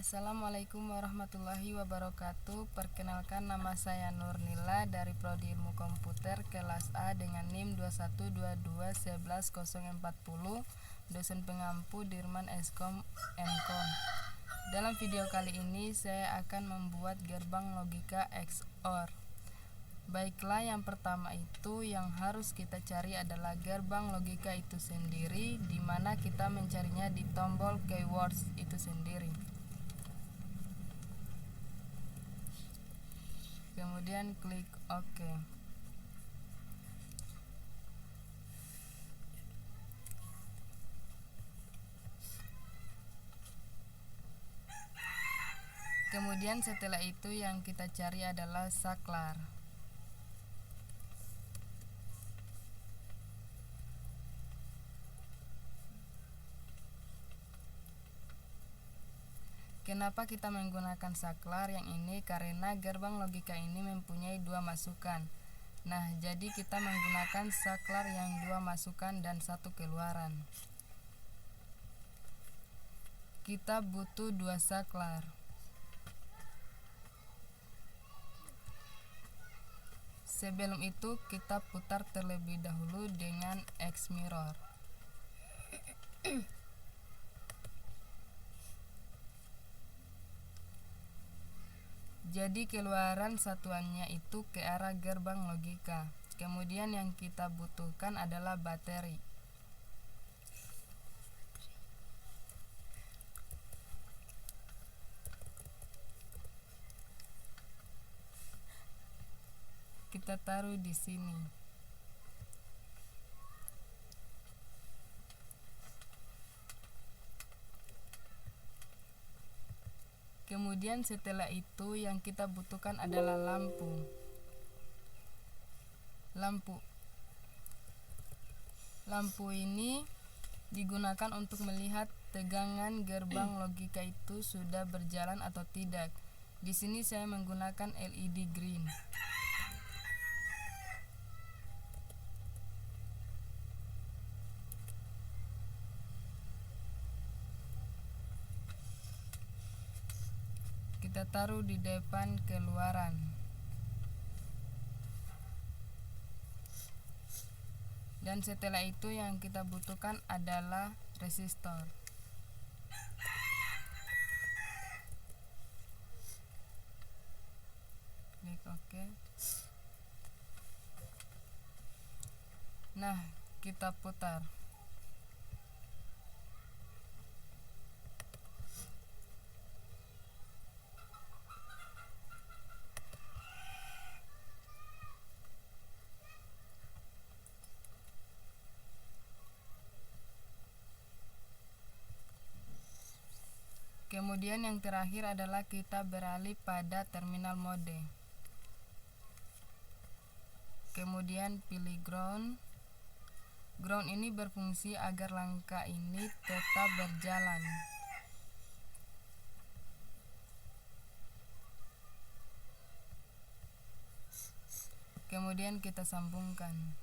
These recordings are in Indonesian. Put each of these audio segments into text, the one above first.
Assalamualaikum warahmatullahi wabarakatuh. Perkenalkan, nama saya Nurnila dari Prodi Ilmu Komputer kelas A dengan NIM 2122111040, dosen pengampu Dirman Eskom Enkom. Dalam video kali ini saya akan membuat gerbang logika XOR. Baiklah, yang pertama itu yang harus kita cari adalah gerbang logika itu sendiri, di mana kita mencarinya di tombol keywords itu sendiri. Kemudian klik OK. Kemudian setelah itu yang kita cari adalah saklar. Kenapa kita menggunakan saklar yang ini? Karena gerbang logika ini mempunyai dua masukan. Nah, jadi kita menggunakan saklar yang dua masukan dan satu keluaran. Kita butuh dua saklar. Sebelum itu kita putar terlebih dahulu dengan X mirror. Jadi keluaran satuannya itu ke arah gerbang logika. Kemudian yang kita butuhkan adalah bateri. Kita taruh di sini. Kemudian setelah itu yang kita butuhkan adalah lampu. Lampu ini digunakan untuk melihat tegangan gerbang logika itu sudah berjalan atau tidak. Di sini saya menggunakan LED green. Kita taruh di depan keluaran. Dan setelah itu yang kita butuhkan adalah resistor. Klik OK. Nah, kita putar. Kemudian yang terakhir adalah kita beralih pada terminal mode. Kemudian pilih ground. Ground ini berfungsi agar langkah ini tetap berjalan. Kemudian kita sambungkan.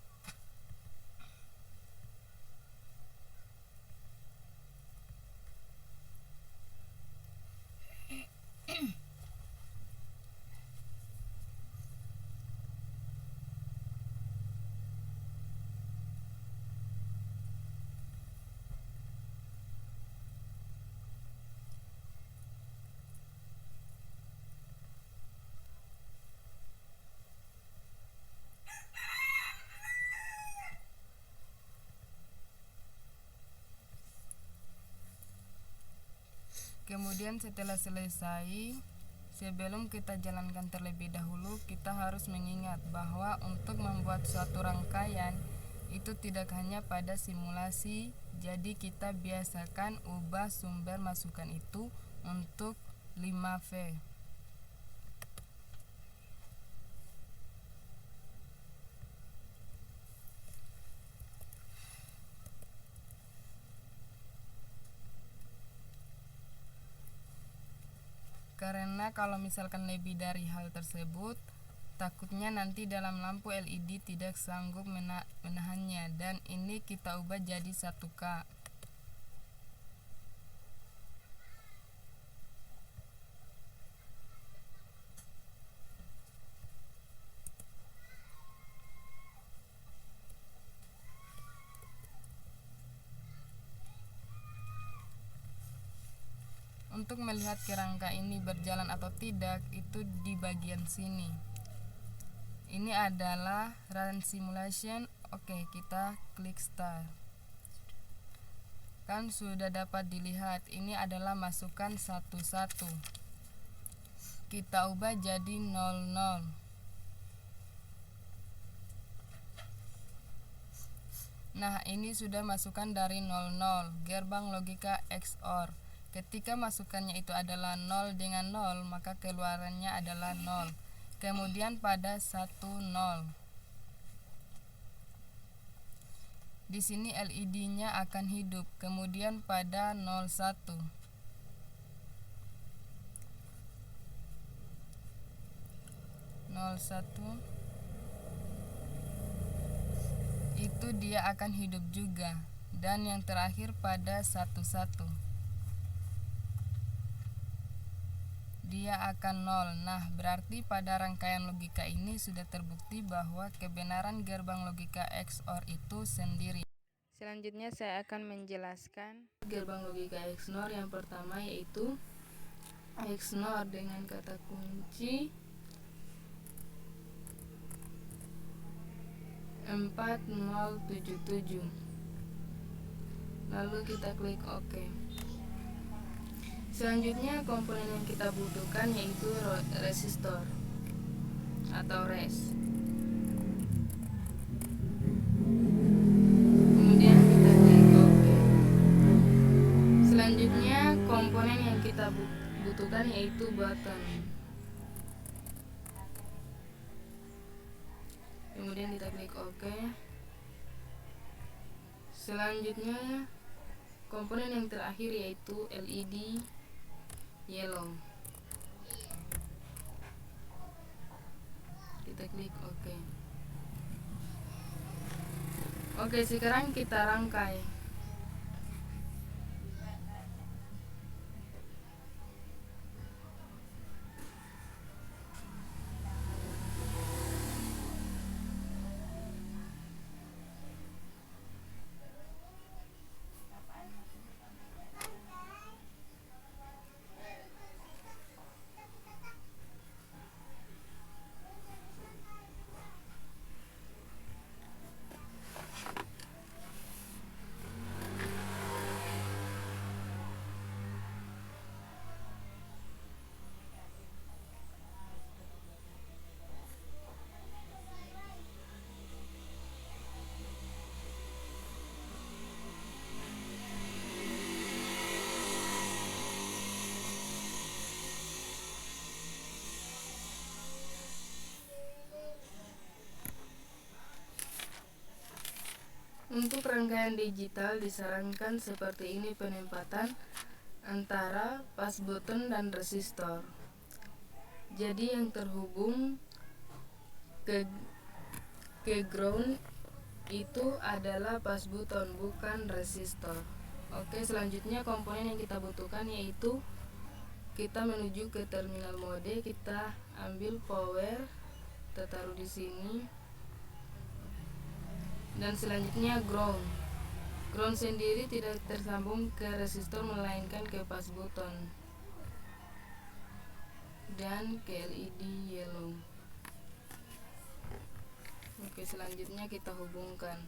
Kemudian setelah selesai, sebelum kita jalankan terlebih dahulu, kita harus mengingat bahwa untuk membuat suatu rangkaian itu tidak hanya pada simulasi. Jadi kita biasakan ubah sumber masukan itu untuk 5V. Karena kalau misalkan lebih dari hal tersebut, takutnya nanti dalam lampu LED tidak sanggup menahannya, dan ini kita ubah jadi 1K. untuk melihat kerangka ini berjalan atau tidak itu di bagian sini. Ini adalah run simulation. Oke, kita klik start. Kan sudah dapat dilihat ini adalah masukan 11. Kita ubah jadi 00. Nah, ini sudah masukan dari 00, gerbang logika XOR. Ketika masukannya itu adalah 0 dengan 0, maka keluarannya adalah 0. Kemudian pada 10, di sini LED-nya akan hidup. Kemudian pada 01, itu dia akan hidup juga. Dan yang terakhir pada 11, dia akan 0. Nah, berarti pada rangkaian logika ini sudah terbukti bahwa kebenaran gerbang logika XOR itu sendiri. Selanjutnya saya akan menjelaskan gerbang logika XOR. Yang pertama yaitu XOR dengan kata kunci 4077. Lalu kita klik OK. Selanjutnya komponen yang kita butuhkan yaitu resistor atau res. Kemudian kita klik OK. Selanjutnya komponen yang kita butuhkan yaitu button. Kemudian kita klik OK. Selanjutnya komponen yang terakhir yaitu LED yellow. Kita klik OK. Oke, sekarang kita rangkai. Untuk rangkaian digital disarankan seperti ini penempatan antara pas button dan resistor. Jadi yang terhubung ke ground itu adalah pas button, bukan resistor. Oke, selanjutnya komponen yang kita butuhkan yaitu kita menuju ke terminal mode. Kita ambil power, kita taruh di sini. Dan selanjutnya ground. Ground sendiri tidak tersambung ke resistor melainkan ke pas button dan ke LED yellow. Oke, selanjutnya kita hubungkan.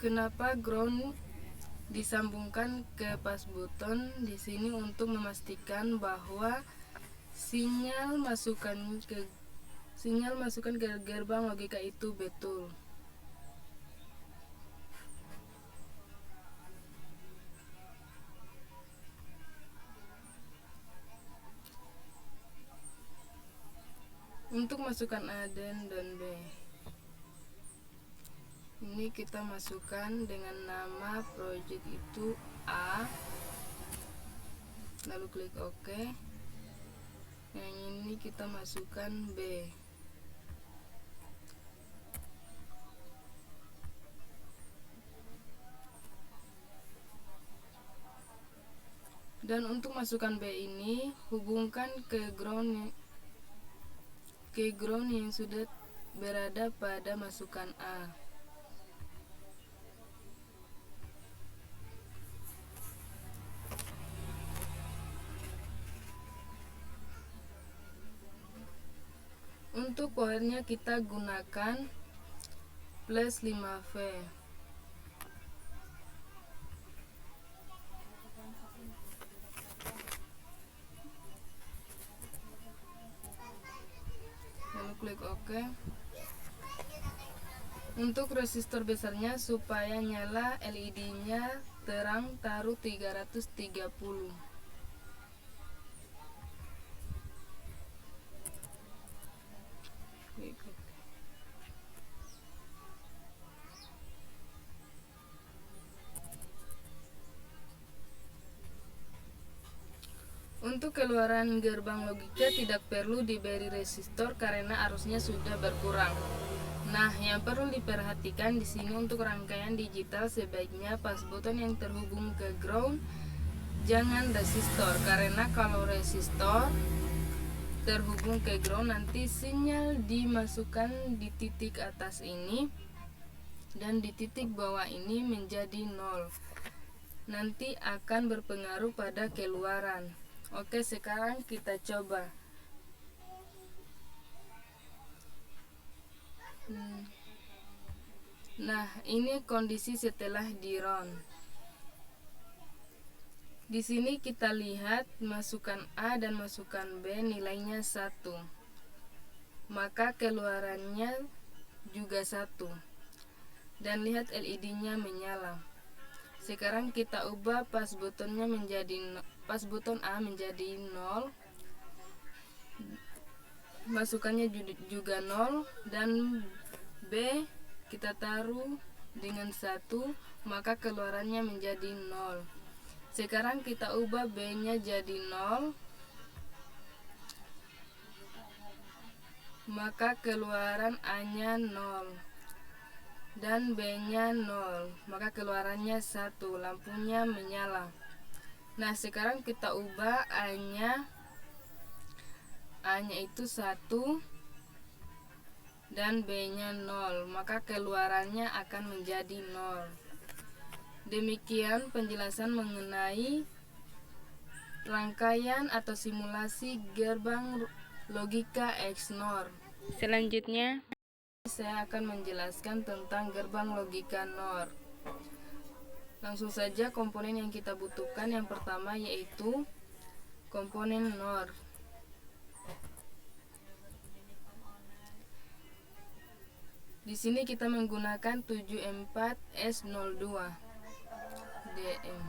Kenapa ground disambungkan ke pass button di sini untuk memastikan bahwa sinyal masukan ke gerbang logika itu betul. Untuk masukkan A dan B, ini kita masukkan dengan nama project itu A, lalu klik OK. Yang ini kita masukkan B. Dan untuk masukkan B ini, hubungkan ke ground yang sudah berada pada masukan A. Untuk powernya kita gunakan plus 5V. Lalu klik OK. Untuk resistor besarnya supaya nyala LED-nya terang, taruh 330. Untuk keluaran gerbang logika tidak perlu diberi resistor karena arusnya sudah berkurang. Nah, yang perlu diperhatikan di sini untuk rangkaian digital sebaiknya pas button yang terhubung ke ground, jangan resistor, karena kalau resistor terhubung ke ground nanti sinyal dimasukkan di titik atas ini dan di titik bawah ini menjadi 0. Nanti akan berpengaruh pada keluaran. Oke, sekarang kita coba. Nah, ini kondisi setelah di run. Di sini kita lihat masukan A dan masukan B nilainya 1. Maka keluarannya juga 1. Dan lihat LED-nya menyala. Sekarang kita ubah pas button A menjadi 0. Masukannya juga 0 dan B kita taruh dengan 1, maka keluarannya menjadi 0. Sekarang kita ubah B-nya jadi 0, maka keluaran A-nya 0 dan B-nya 0, maka keluarannya 1, lampunya menyala. Nah, sekarang kita ubah A-nya itu 1 dan B-nya 0, maka keluarannya akan menjadi 0. Demikian penjelasan mengenai rangkaian atau simulasi gerbang logika XNOR. Selanjutnya, saya akan menjelaskan tentang gerbang logika NOR. Langsung saja komponen yang kita butuhkan yang pertama yaitu komponen NOR. Di sini kita menggunakan 74S02 DM.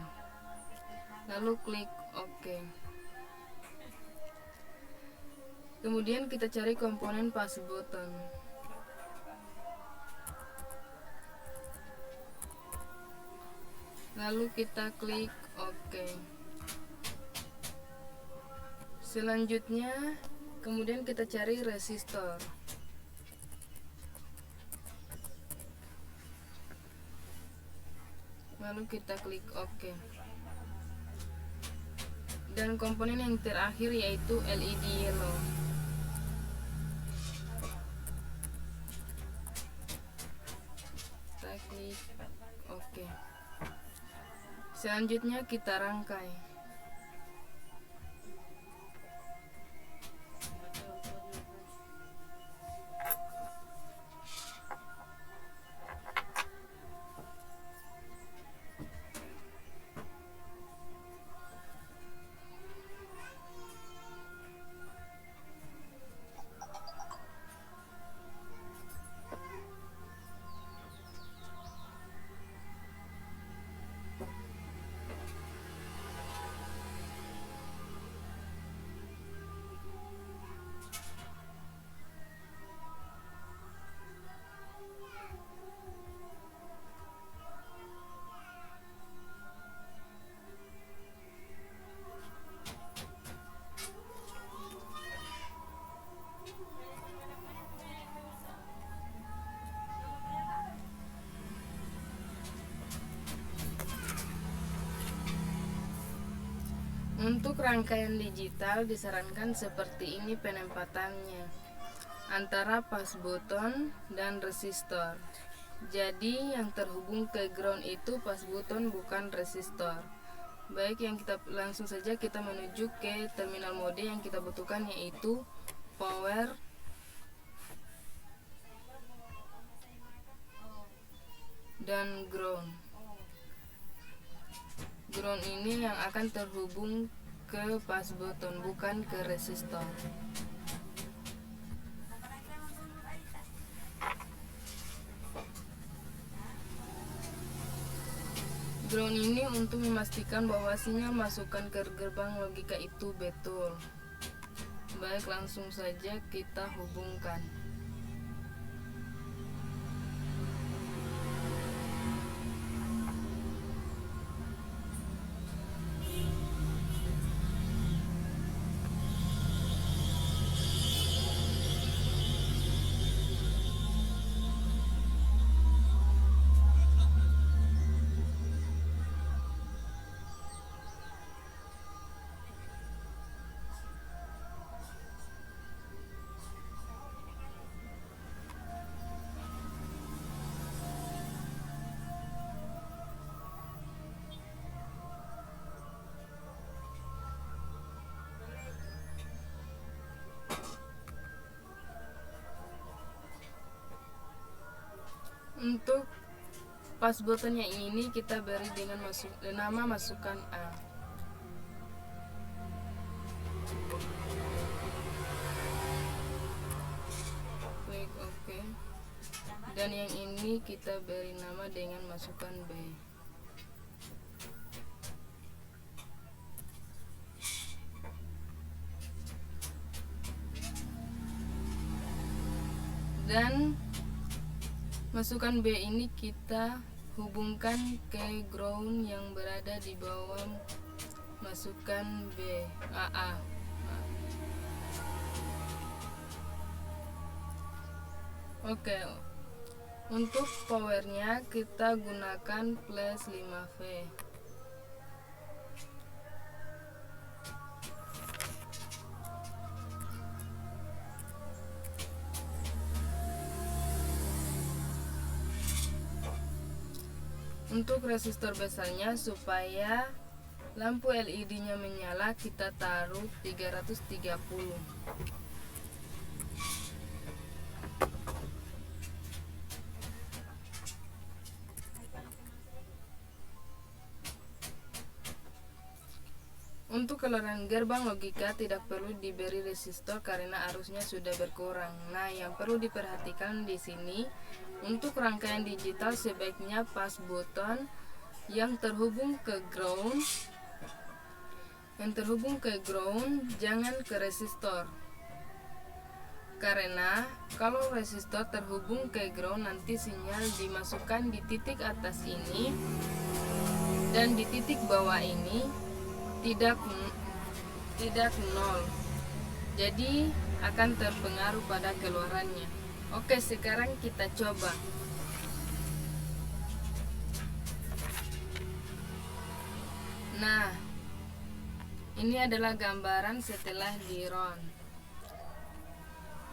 Lalu klik OK. Kemudian kita cari komponen pass button. Lalu kita klik OK. Selanjutnya, kemudian kita cari resistor. Lalu kita klik OK. Dan komponen yang terakhir yaitu LED yellow. Kita klik OK. Selanjutnya kita rangkai. Untuk rangkaian digital disarankan seperti ini penempatannya, antara pass button dan resistor. Jadi yang terhubung ke ground itu pass button, bukan resistor. Baik, yang kita langsung saja kita menuju ke terminal mode yang kita butuhkan, yaitu power dan ground. Ground ini yang akan terhubung ke pass button, bukan ke resistor. Ground ini untuk memastikan bahwa sinyal masukan ke gerbang logika itu betul. Baik, langsung saja kita hubungkan. Untuk pass buttonnya ini kita beri dengan nama masukan A. Baik, oke. Dan yang ini kita beri nama dengan masukan B. Dan masukan B ini kita hubungkan ke ground yang berada di bawah masukan B, AA. Oke, untuk powernya kita gunakan plus 5V. Untuk resistor besarnya, supaya lampu LED-nya menyala, kita taruh 330. Untuk keluaran gerbang logika tidak perlu diberi resistor karena arusnya sudah berkurang. Nah, yang perlu diperhatikan di sini, untuk rangkaian digital sebaiknya pass button yang terhubung ke ground, jangan ke resistor. Karena kalau resistor terhubung ke ground, nanti sinyal dimasukkan di titik atas ini dan di titik bawah ini tidak nol, jadi akan terpengaruh pada keluarannya. Oke, sekarang kita coba. Nah, ini adalah gambaran setelah di run.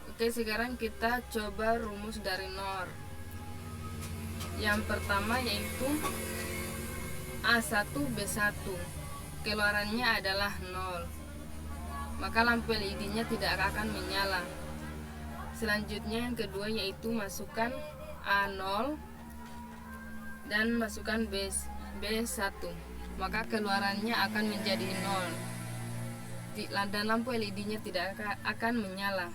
Oke, sekarang kita coba rumus dari NOR. Yang pertama yaitu A1B1, keluarannya adalah 0, maka lampu LED-nya tidak akan menyala. Selanjutnya yang kedua yaitu masukkan A0 dan masukkan B1, maka keluarannya akan menjadi 0 dan lampu LED-nya tidak akan menyala.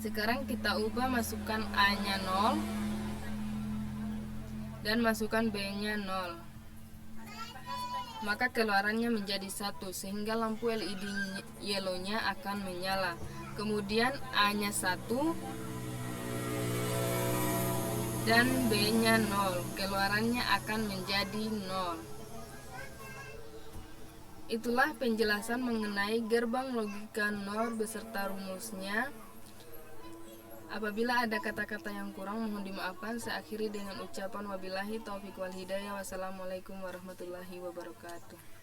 Sekarang kita ubah, masukkan A-nya 0 dan masukkan B-nya 0, maka keluarannya menjadi 1 sehingga lampu LED yellow-nya akan menyala. Kemudian A-nya 1 dan B-nya 0, keluarannya akan menjadi 0. Itulah penjelasan mengenai gerbang logika NOR beserta rumusnya. Apabila ada kata-kata yang kurang, mohon dimaafkan. Saya akhiri dengan ucapan wabillahi taufiq wal hidayah. Wassalamualaikum warahmatullahi wabarakatuh.